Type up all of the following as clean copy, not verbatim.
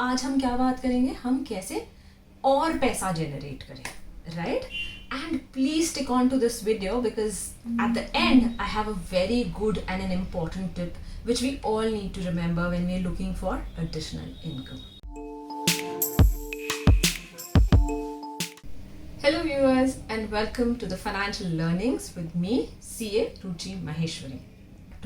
आज हम क्या बात करेंगे, हम कैसे और पैसा जनरेट करें, right? And please stick on to this video because at the end I have a very good and an important tip which we all need to remember when we are looking for additional income. Hello viewers and welcome to the Financial Learnings with me, CA Ruchi Maheshwari.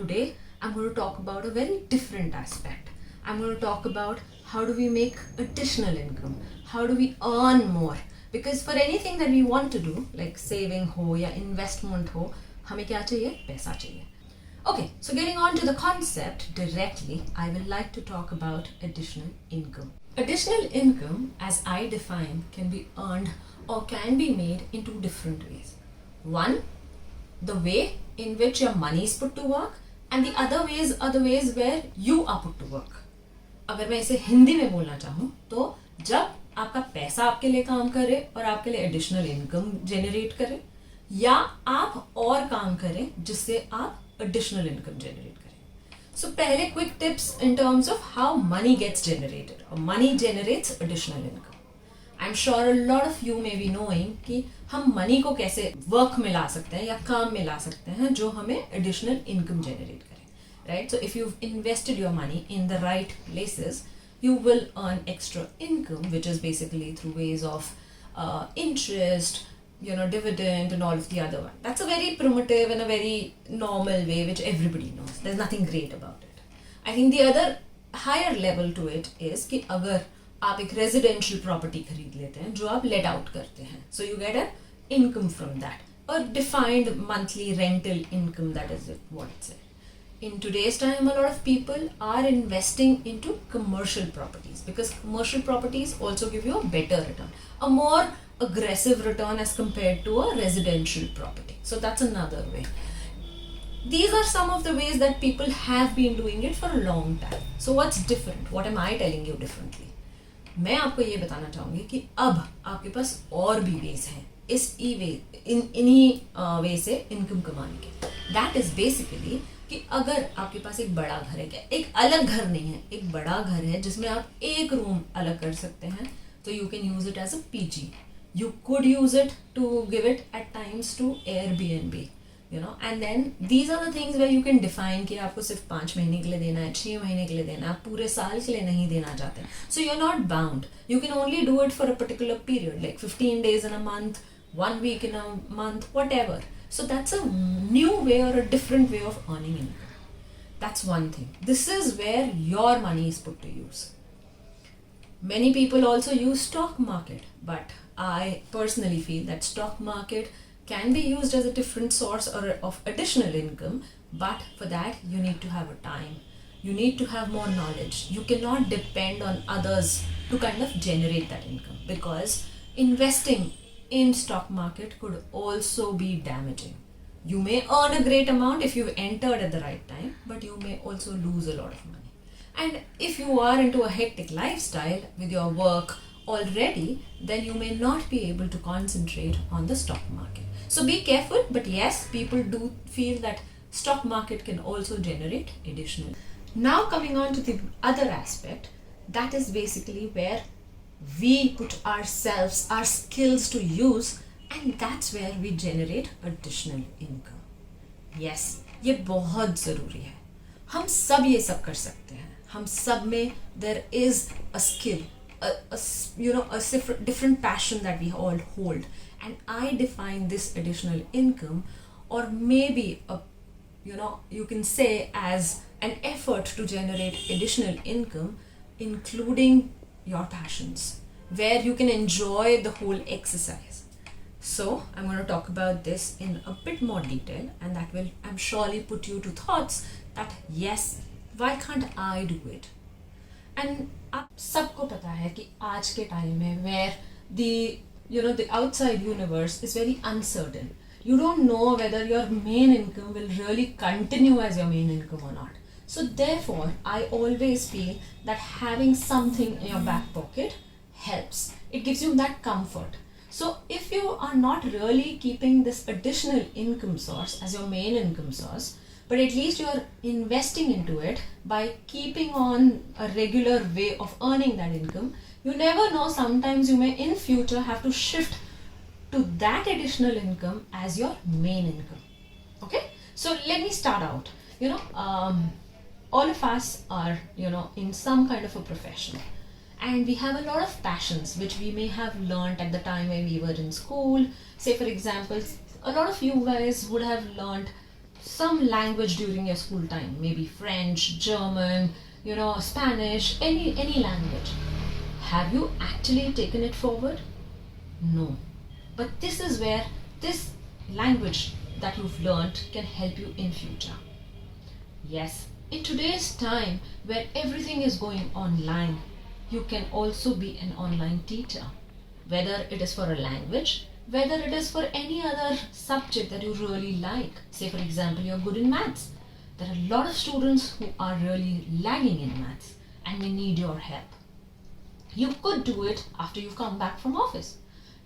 Today I'm going to talk about a very different aspect. I'm going to talk about how do we make additional income, how do we earn more. Because for anything that we want to do, like saving ho या investment ho, हमें क्या चाहिए? पैसा चाहिए. Okay, so getting on to the concept directly, I would like to talk about additional income. Additional income, as I define, can be earned or can be made in two different ways. One, the way in which your money is put to work, and the other ways are the ways where you are put to work. अगर मैं इसे हिंदी में बोलना चाहूँ तो जब आपका पैसा आपके लिए काम करे और आपके लिए एडिशनल इनकम जनरेट करे, या आप और काम करें जिससे आप एडिशनल इनकम जनरेट करें. सो पहले quick tips in terms of how money gets generated और money generates additional income. I am sure a lot of you may be knowing कि हम मनी को कैसे वर्क में ला सकते हैं या काम में ला सकते हैं जो हमें एडिशनल इनकम जनरेट करे, right? So if you invested your money in the right places, you will earn extra income, which is basically through ways of interest, dividend and all of the other one. That's a very primitive and a very normal way which everybody knows. There's nothing great about it. I think the other higher level to it is कि अगर आप एक residential property खरीद लेते हैं जो आप let out करते हैं, so you get an income from that, a defined monthly rental income, that is it, what it's it. In today's time, a lot of people are investing into commercial properties because commercial properties also give you a better return, a more aggressive return as compared to a residential property. So that's another way. These are some of the ways that people have been doing it for a long time. So what's different? What am I telling you differently? मैं आपको ये बताना चाहूँगी कि अब आपके पास और भी ways हैं इन्हीं वे से इनकम कमाने के. That is basically कि अगर आपके पास एक बड़ा घर है, क्या एक अलग घर नहीं है, एक बड़ा घर है जिसमें आप एक रूम अलग कर सकते हैं, तो you can use it as a PG. You could use it to give it at times to Airbnb, and then these are the things where you can define कि आपको सिर्फ 5 महीने के लिए देना है, 6 महीने के लिए देना है, आप पूरे साल के लिए नहीं देना चाहते. So you are not bound. You can only do it for a particular period, like 15 days in a month, 1 week in a month, whatever. So that's a new way or a different way of earning income. That's one thing. This is where your money is put to use. Many people also use stock market, but I personally feel that stock market can be used as a different source of additional income, but for that you need to have a time. You need to have more knowledge. You cannot depend on others to kind of generate that income, because investing in stock market could also be damaging. You may earn a great amount if you've entered at the right time, but you may also lose a lot of money. And if you are into a hectic lifestyle with your work already, then you may not be able to concentrate on the stock market. So be careful, but yes, people do feel that stock market can also generate additional. Now coming on to the other aspect, that is basically where we put ourselves, our skills to use, and that's where we generate additional income. Yes, ये बहुत ज़रूरी है. हम सब ये सब कर सकते हैं. हम सब में there is a skill, a different passion that we all hold, and I define this additional income, or maybe you can say as an effort to generate additional income, including your passions, where you can enjoy the whole exercise. So I'm going to talk about this in a bit more detail, and that will, I'm surely, put you to thoughts that yes, why can't I do it? And आप सबको पता है कि आज के time में where the outside universe is very uncertain. You don't know whether your main income will really continue as your main income or not. So therefore, I always feel that having something in your back pocket helps. It gives you that comfort. So if you are not really keeping this additional income source as your main income source, but at least you are investing into it by keeping on a regular way of earning that income. You never know, sometimes you may in future have to shift to that additional income as your main income. Okay, so let me start out. All of us are in some kind of a profession, and we have a lot of passions which we may have learned at the time when we were in school. Say for example, a lot of you guys would have learned some language during your school time, maybe French, German, Spanish, any language. Have you actually taken it forward? No. But this is where this language that you've learned can help you in future. Yes, in today's time where everything is going online, you can also be an online teacher. Whether it is for a language, whether it is for any other subject that you really like. Say for example, you're good in maths. There are a lot of students who are really lagging in maths and they need your help. You could do it after you come back from office.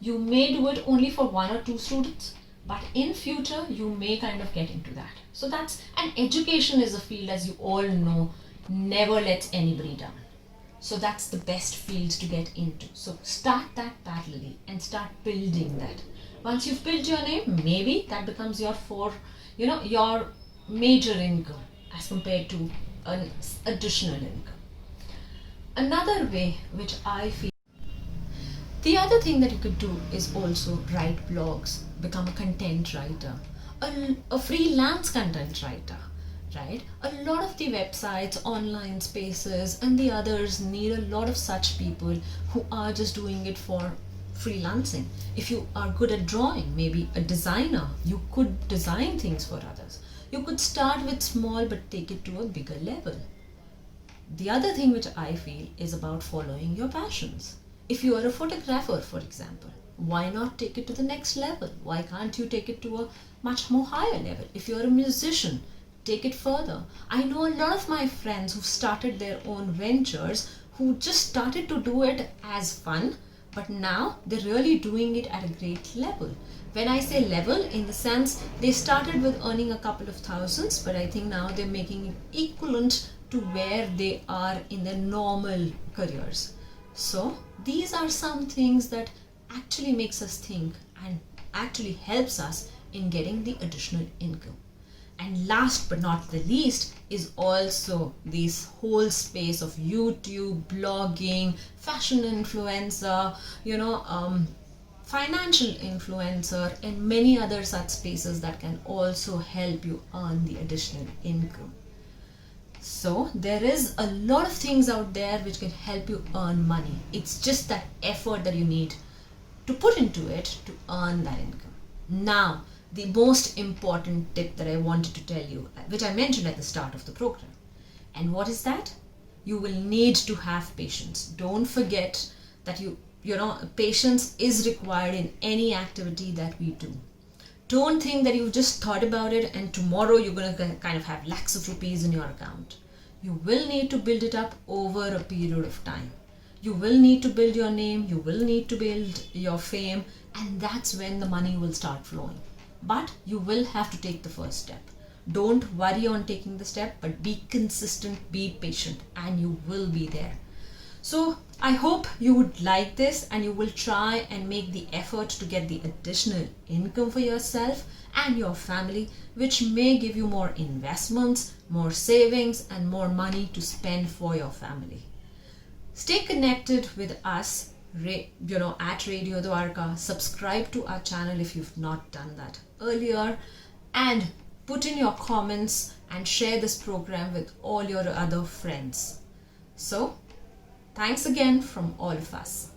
You may do it only for 1 or 2 students, but in future you may kind of get into that. So and education is a field, as you all know, never lets anybody down. So that's the best field to get into. So start that parallelly and start building that. Once you've built your name, maybe that becomes your your major income as compared to an additional income. Another way which I feel, the other thing that you could do is also write blogs, become a content writer, a freelance content writer, right? A lot of the websites, online spaces, and the others need a lot of such people who are just doing it for freelancing. If you are good at drawing, maybe a designer, you could design things for others. You could start with small but take it to a bigger level. The other thing which I feel is about following your passions. If you are a photographer, for example, why not take it to the next level? Why can't you take it to a much more higher level? If you're a musician, take it further. I know a lot of my friends who've started their own ventures who just started to do it as fun, but now they're really doing it at a great level. When I say level, in the sense they started with earning a couple of thousands, but I think now they're making it equivalent to where they are in their normal careers. So these are some things that actually makes us think and actually helps us in getting the additional income. And last but not the least is also this whole space of YouTube, blogging, fashion influencer, financial influencer, and many other such spaces that can also help you earn the additional income. So there is a lot of things out there which can help you earn money. It's just that effort that you need to put into it to earn that income. Now, the most important tip that I wanted to tell you, which I mentioned at the start of the program. And what is that? You will need to have patience. Don't forget that patience is required in any activity that we do. Don't think that you've just thought about it and tomorrow you're going to kind of have lakhs of rupees in your account. You will need to build it up over a period of time. You will need to build your name, you will need to build your fame, and that's when the money will start flowing. But you will have to take the first step. Don't worry on taking the step, but be consistent, be patient, and you will be there. So I hope you would like this and you will try and make the effort to get the additional income for yourself and your family, which may give you more investments, more savings, and more money to spend for your family. Stay connected with us at Radio Dwarka. Subscribe to our channel if you've not done that earlier, and put in your comments and share this program with all your other friends. So thanks again from all of us.